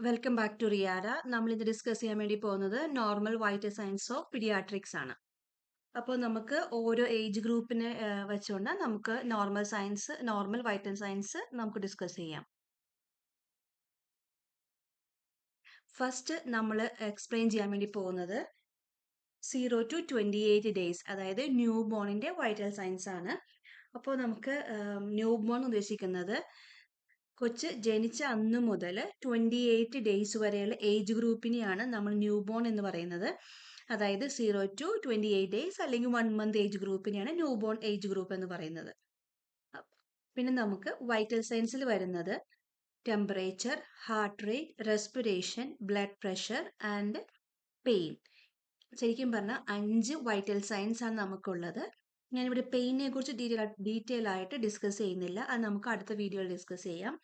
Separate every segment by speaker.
Speaker 1: Welcome back to റിയാര. നമ്മൾ ഇത് discuss ചെയ്യാൻ വേണ്ടി പോകുന്നത് normal vital signs of paediatrics ആണ്. അപ്പോൾ നമുക്ക് ഓരോ ഏജ് ഗ്രൂപ്പിനെ വെച്ചുകൊണ്ട് നമുക്ക് നോർമൽ വൈറ്റൽ സയൻസ് നമുക്ക് ഡിസ്കസ് ചെയ്യാം. ഫസ്റ്റ് നമ്മൾ എക്സ്പ്ലെയിൻ ചെയ്യാൻ വേണ്ടി പോകുന്നത് 0 to 28 ഡേയ്സ്, അതായത് ന്യൂ ബോണിന്റെ വൈറ്റൽ സയൻസ് ആണ്. അപ്പോൾ നമുക്ക് ന്യൂ ബോൺ ഉദ്ദേശിക്കുന്നത് കൊച്ച് ജനിച്ച അന്ന് മുതൽ 28 ഡേയ്സ് വരെയുള്ള ഏജ് ഗ്രൂപ്പിനെയാണ് നമ്മൾ ന്യൂ ബോൺ എന്ന് പറയുന്നത്. അതായത് 0 to 28 ഡേയ്സ് അല്ലെങ്കിൽ 1 മന്ത് ഏജ് ഗ്രൂപ്പിനെയാണ് ന്യൂ ബോൺ ഏജ് ഗ്രൂപ്പ് എന്ന് പറയുന്നത്. പിന്നെ നമുക്ക് വൈറ്റൽ സയൻസിൽ വരുന്നത് temperature, heart rate, respiration, blood pressure and pain. ശരിക്കും പറഞ്ഞാൽ 5 വൈറ്റൽ സയൻസ് ആണ് നമുക്കുള്ളത്. ഞാനിവിടെ പെയിനെ കുറിച്ച് ഡീറ്റെയിൽ ആയിട്ട് ഡിസ്കസ് ചെയ്യുന്നില്ല, അത് നമുക്ക് അടുത്ത വീഡിയോയിൽ ഡിസ്കസ് ചെയ്യാം.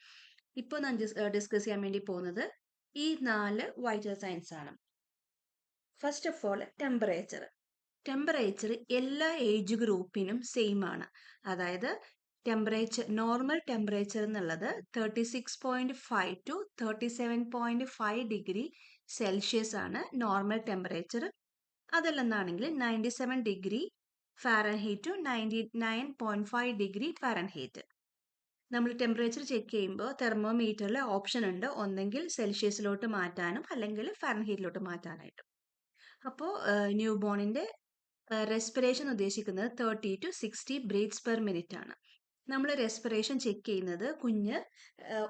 Speaker 1: ഇപ്പോൾ ഞാൻ ഡിസ്കസ് ചെയ്യാൻ വേണ്ടി പോകുന്നത് ഈ 4 വൈറ്റൽ സയൻസ് ആണ്. ഫസ്റ്റ് ഓഫ് ഓൾ ടെമ്പറേച്ചർ എല്ലാ ഏജ് ഗ്രൂപ്പിനും സെയിം ആണ്. അതായത് നോർമൽ ടെമ്പറേച്ചർ എന്നുള്ളത് 36.5 to 37.5 ഡിഗ്രി സെൽഷ്യസ് ആണ് നോർമൽ ടെമ്പറേച്ചർ. അതല്ലെന്നാണെങ്കിൽ 97 degree Fahrenheit to 99.5 degree Fahrenheit. നമ്മൾ ടെമ്പറേച്ചർ ചെക്ക് ചെയ്യുമ്പോൾ തെർമോമീറ്ററിൽ ഓപ്ഷൻ ഉണ്ട്, ഒന്നെങ്കിൽ സെൽഷ്യസിലോട്ട് മാറ്റാനും അല്ലെങ്കിൽ ഫാരൻഹീറ്റിലോട്ട് മാറ്റാനായിട്ടും. അപ്പോൾ ന്യൂ ബോണിന്റെ റെസ്പിറേഷൻ ഉദ്ദേശിക്കുന്നത് 30 to 60 ബ്രീത്ത്സ് പെർ മിനിറ്റ് ആണ്. നമ്മൾ റെസ്പിറേഷൻ ചെക്ക് ചെയ്യുന്നത് കുഞ്ഞ്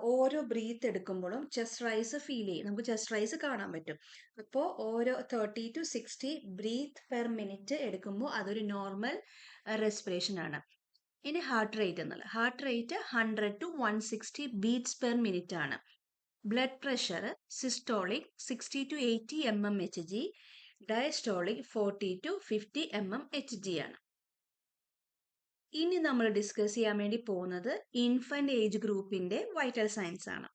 Speaker 1: ഓരോ ബ്രീത്ത് എടുക്കുമ്പോഴും ചെസ്റ്റ് റൈസ് ഫീൽ ചെയ്യും, നമുക്ക് ചെസ്റ്റ് റൈസ് കാണാൻ പറ്റും. അപ്പോൾ ഓരോ 30 to 60 ബ്രീത്ത് പെർ മിനിറ്റ് എടുക്കുമ്പോൾ അതൊരു നോർമൽ റെസ്പിറേഷൻ ആണ്. ഇനി heart rate 100 to 160 beats per minute ആണ്. Blood pressure systolic 60 to 80 mmHg, diastolic 40 to 50 mmHg ആണ്. ഇനി നമ്മൾ ഡിസ്കസ് ചെയ്യാൻ വേണ്ടി പോകുന്നത് ഇൻഫന്റ് ഏജ് ഗ്രൂപ്പിന്റെ വൈറ്റൽ സയൻസ് ആണ്.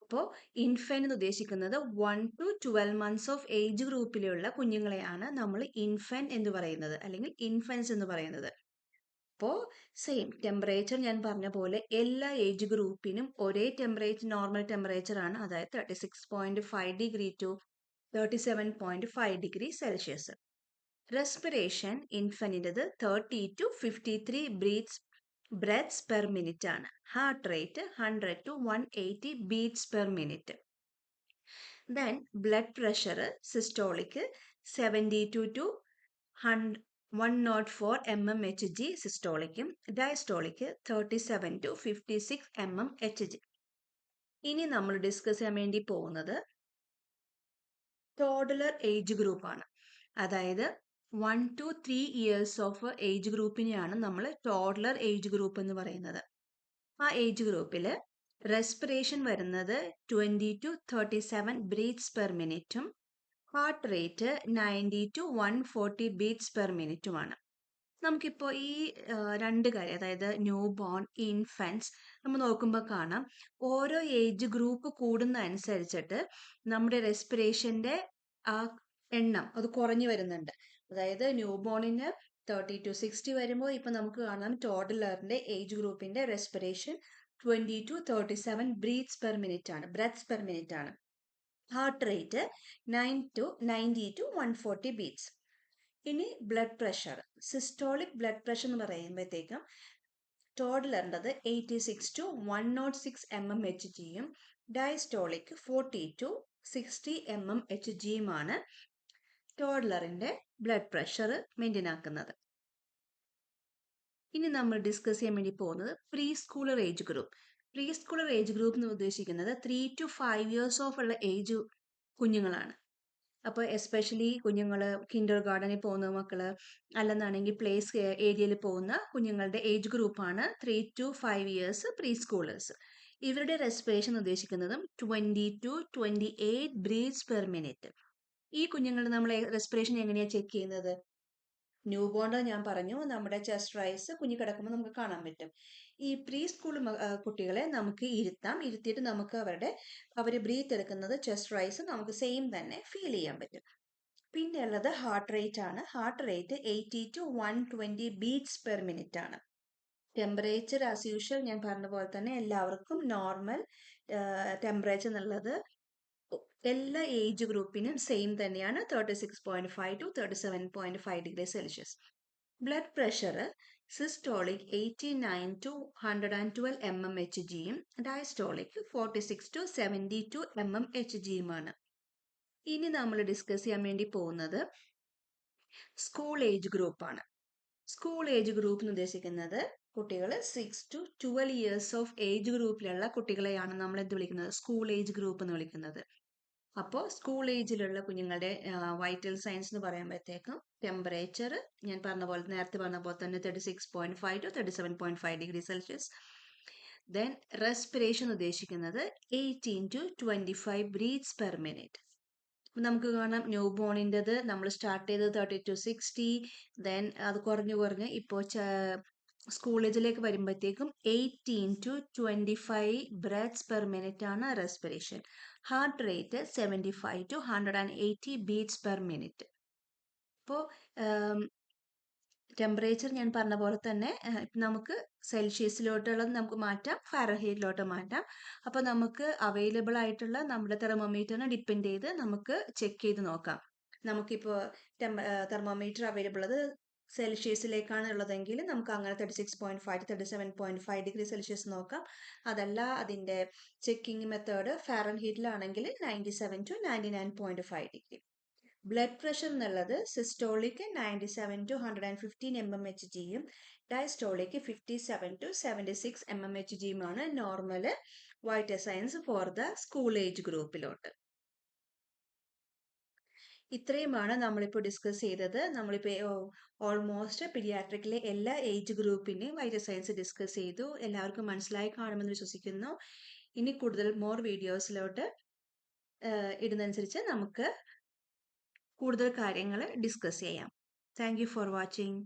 Speaker 1: അപ്പോൾ ഇൻഫന്റ് എന്ന് ഉദ്ദേശിക്കുന്നത് 1 to 12 മന്ത്സ് ഓഫ് ഏജ് ഗ്രൂപ്പിലുള്ള കുഞ്ഞുങ്ങളെയാണ് നമ്മൾ ഇൻഫന്റ് എന്ന് പറയുന്നത്, അല്ലെങ്കിൽ ഇൻഫൻസ് എന്ന് പറയുന്നത്. അപ്പോൾ സെയിം ടെമ്പറേച്ചർ ഞാൻ പറഞ്ഞ പോലെ എല്ലാ ഏജ് ഗ്രൂപ്പിനും ഒരേ നോർമൽ ടെമ്പറേച്ചർ ആണ്, അതായത് 36.5 degree to 37.5 degree Celsius. Respiration ഇൻഫന്റിൻ്റെത് 30 to 53 ബ്രെത്ത്സ് പെർ മിനിറ്റ് ആണ്. Heart rate 100 to 180 beats per minute. Then blood pressure systolic 72 to 104 mmHg സിസ്റ്റോളിക്കും, ഡയസ്റ്റോളിക്ക് 37 to 56 mmHg. ഇനി നമ്മൾ ഡിസ്കസ് ചെയ്യാൻ വേണ്ടി പോകുന്നത് ടോഡലർ ഏജ് ഗ്രൂപ്പ് ആണ്. അതായത് 1 to 3 ഇയേഴ്സ് ഓഫ് ഏജ് ഗ്രൂപ്പിനെയാണ് നമ്മൾ ടോഡലർ ഏജ് ഗ്രൂപ്പ് എന്ന് പറയുന്നത്. ആ ഏജ് ഗ്രൂപ്പിൽ റെസ്പിറേഷൻ വരുന്നത് 20 to 37 ബ്രീത്ത്സ് പെർ മിനിറ്റും heart rate 90 to 140 beats per മിനിറ്റുമാണ്. നമുക്കിപ്പോൾ ഈ രണ്ട് കാര്യം, അതായത് ന്യൂ ബോൺ, ഇൻഫൻസ്, നമ്മൾ നോക്കുമ്പോൾ കാണാം ഓരോ ഏജ് ഗ്രൂപ്പ് കൂടുന്ന അനുസരിച്ചിട്ട് നമ്മുടെ റെസ്പിറേഷന്റെ ആ എണ്ണം അത് കുറഞ്ഞു വരുന്നുണ്ട്. അതായത് ന്യൂ ബോണിന് 30 to 60 വരുമ്പോൾ ഇപ്പൊ നമുക്ക് കാണാം ടോഡലറിന്റെ ഏജ് ഗ്രൂപ്പിന്റെ respiration 20 to 37 breaths per minute ആണ്. Heart rate 90 to 140 beats. ഇനി blood pressure, systolic blood pressure എന്ന് പറയുമ്പോഴത്തേക്കും ടോഡലറിൻ്റെത് 86 to 106 mmHgയും ഡയസ്റ്റോളിക് 40 to 60 mmHgയുമാണ് ടോഡലറിന്റെ ബ്ലഡ് പ്രഷർ മെയിൻറ്റെയിൻ ആക്കുന്നത്. ഇനി നമ്മൾ ഡിസ്കസ് ചെയ്യാൻ വേണ്ടി പോകുന്നത് പ്രീ സ്കൂളർ ഏജ് ഗ്രൂപ്പ് എന്ന് ഉദ്ദേശിക്കുന്നത് 3 to 5 ഇയേഴ്സ് ഓഫ് ഉള്ള ഏജ് കുഞ്ഞുങ്ങളാണ്. അപ്പോൾ എസ്പെഷ്യലി കുഞ്ഞുങ്ങൾ കിൻഡർ ഗാർഡനിൽ പോകുന്ന മക്കള്, അല്ലെന്നാണെങ്കിൽ പ്ലേസ് ഏരിയയിൽ പോകുന്ന കുഞ്ഞുങ്ങളുടെ ഏജ് ഗ്രൂപ്പാണ് 3 to 5 ഇയേഴ്സ് പ്രീ സ്കൂളേഴ്സ്. ഇവരുടെ റെസ്പിറേഷൻ ഉദ്ദേശിക്കുന്നതും 20 to 28 ബ്രീത്ത്സ് പെർ മിനിറ്റ്. ഈ കുഞ്ഞുങ്ങൾ നമ്മൾ റെസ്പിറേഷൻ എങ്ങനെയാണ് ചെക്ക് ചെയ്യുന്നത്? ന്യൂ ബോൺ ഞാൻ പറഞ്ഞു, നമ്മുടെ ചെസ്റ്റ് റൈസ് കുഞ്ഞു കിടക്കുമ്പോൾ നമുക്ക് കാണാൻ പറ്റും. ഈ പ്രീ സ്കൂൾ കുട്ടികളെ നമുക്ക് ഇരുത്തിയിട്ട് നമുക്ക് അവർ ബ്രീത്ത് എടുക്കുന്നത് ചെസ്റ്റ് റൈസ് നമുക്ക് സെയിം തന്നെ ഫീൽ ചെയ്യാൻ പറ്റും. പിന്നെ ഉള്ളത് ഹാർട്ട് റേറ്റ് ആണ്. Heart rate 80 to 120 beats per minute ആണ്. ടെമ്പറേച്ചർ ആസ് യൂഷ്വൽ ഞാൻ പറഞ്ഞ പോലെ തന്നെ എല്ലാവർക്കും നോർമൽ ടെമ്പറേച്ചർ എന്നുള്ളത് എല്ലാ ഏജ് ഗ്രൂപ്പിനും സെയിം തന്നെയാണ് 36.5 to 37.5 degree Celsius. Blood pressure systolic 89 to 112 mmHgയും ഡയസ്റ്റോളിക് 46 to 72 mmHgയുമാണ്. ഇനി നമ്മൾ ഡിസ്കസ് ചെയ്യാൻ വേണ്ടി പോകുന്നത് സ്കൂൾ ഏജ് ഗ്രൂപ്പാണ്. സ്കൂൾ ഏജ് ഗ്രൂപ്പ് എന്ന് ഉദ്ദേശിക്കുന്നത് കുട്ടികൾ 6 to 12 ഇയേഴ്സ് ഓഫ് ഏജ് ഗ്രൂപ്പിലുള്ള കുട്ടികളെയാണ് നമ്മൾ എന്ത് വിളിക്കുന്നത്, സ്കൂൾ ഏജ് ഗ്രൂപ്പ് എന്ന് വിളിക്കുന്നത്. അപ്പോൾ സ്കൂൾ ഏജിലുള്ള കുഞ്ഞുങ്ങളുടെ വൈറ്റൽ സയൻസ് എന്ന് പറയുമ്പോഴത്തേക്കും ടെമ്പറേച്ചർ ഞാൻ നേരത്തെ പറഞ്ഞ പോലെ തന്നെ 36.5 to 37.5 degree Celsius. Then respiration ഉദ്ദേശിക്കുന്നത് 18 to 25 ബ്രീത്ത്സ് പെർ മിനിറ്റ്. നമുക്ക് കാണാം ന്യൂ ബോണിൻ്റെത് നമ്മൾ സ്റ്റാർട്ട് ചെയ്തത് 30 to 60, ദെൻ അത് കുറഞ്ഞ് ഇപ്പോൾ സ്കൂൾ ഏജിലേക്ക് വരുമ്പോഴത്തേക്കും 18 to 25 ബ്രെത്ത്സ് പെർ മിനിറ്റ് ആണ് respiration. Heart rate 75 to 180 beats per minute. ഇപ്പോൾ ടെമ്പറേച്ചർ ഞാൻ പറഞ്ഞ പോലെ തന്നെ നമുക്ക് സെൽഷ്യസിലോട്ടുള്ളത് നമുക്ക് മാറ്റാം, ഫാരൻഹീറ്റിലോട്ട് മാറ്റാം. അപ്പോൾ നമുക്ക് അവൈലബിൾ ആയിട്ടുള്ള നമ്മുടെ തെർമോമീറ്ററിനെ ഡിപ്പെൻഡ് ചെയ്ത് നമുക്ക് ചെക്ക് ചെയ്ത് നോക്കാം. നമുക്കിപ്പോൾ തെർമോമീറ്റർ അവൈലബിൾ അത് സെൽഷ്യസിലേക്കാണ് ഉള്ളതെങ്കിൽ നമുക്ക് അങ്ങനെ 36.5 to 37.5 ഡിഗ്രി സെൽഷ്യസ് നോക്കാം. അതല്ല അതിൻ്റെ ചെക്കിംഗ് മെത്തേഡ് ഫാരൻഹീറ്റിലാണെങ്കിൽ 97 to 99.5 ഡിഗ്രി. ബ്ലഡ് പ്രഷർ എന്നുള്ളത് സിസ്റ്റോളിക്ക് 97 to 115 mmHgയും ഡയസ്റ്റോളിക്ക് 57 to 76 mmHgയുമാണ് normal vital science for the school age ഗ്രൂപ്പിലോട്ട്. ഇത്രയുമാണ് നമ്മളിപ്പോൾ ഡിസ്കസ് ചെയ്തത്. നമ്മളിപ്പോൾ ഓൾമോസ്റ്റ് പീഡിയാട്രിക്കിലെ എല്ലാ ഏജ് ഗ്രൂപ്പിൻ്റെയും വൈറ്റൽ സയൻസ് ഡിസ്കസ് ചെയ്തു. എല്ലാവർക്കും മനസ്സിലായി കാണുമെന്ന് വിശ്വസിക്കുന്നു. ഇനി കൂടുതൽ മോർ വീഡിയോസിലോട്ട് ഇടുന്നതനുസരിച്ച് നമുക്ക് കൂടുതൽ കാര്യങ്ങൾ ഡിസ്കസ് ചെയ്യാം. Thank you for watching.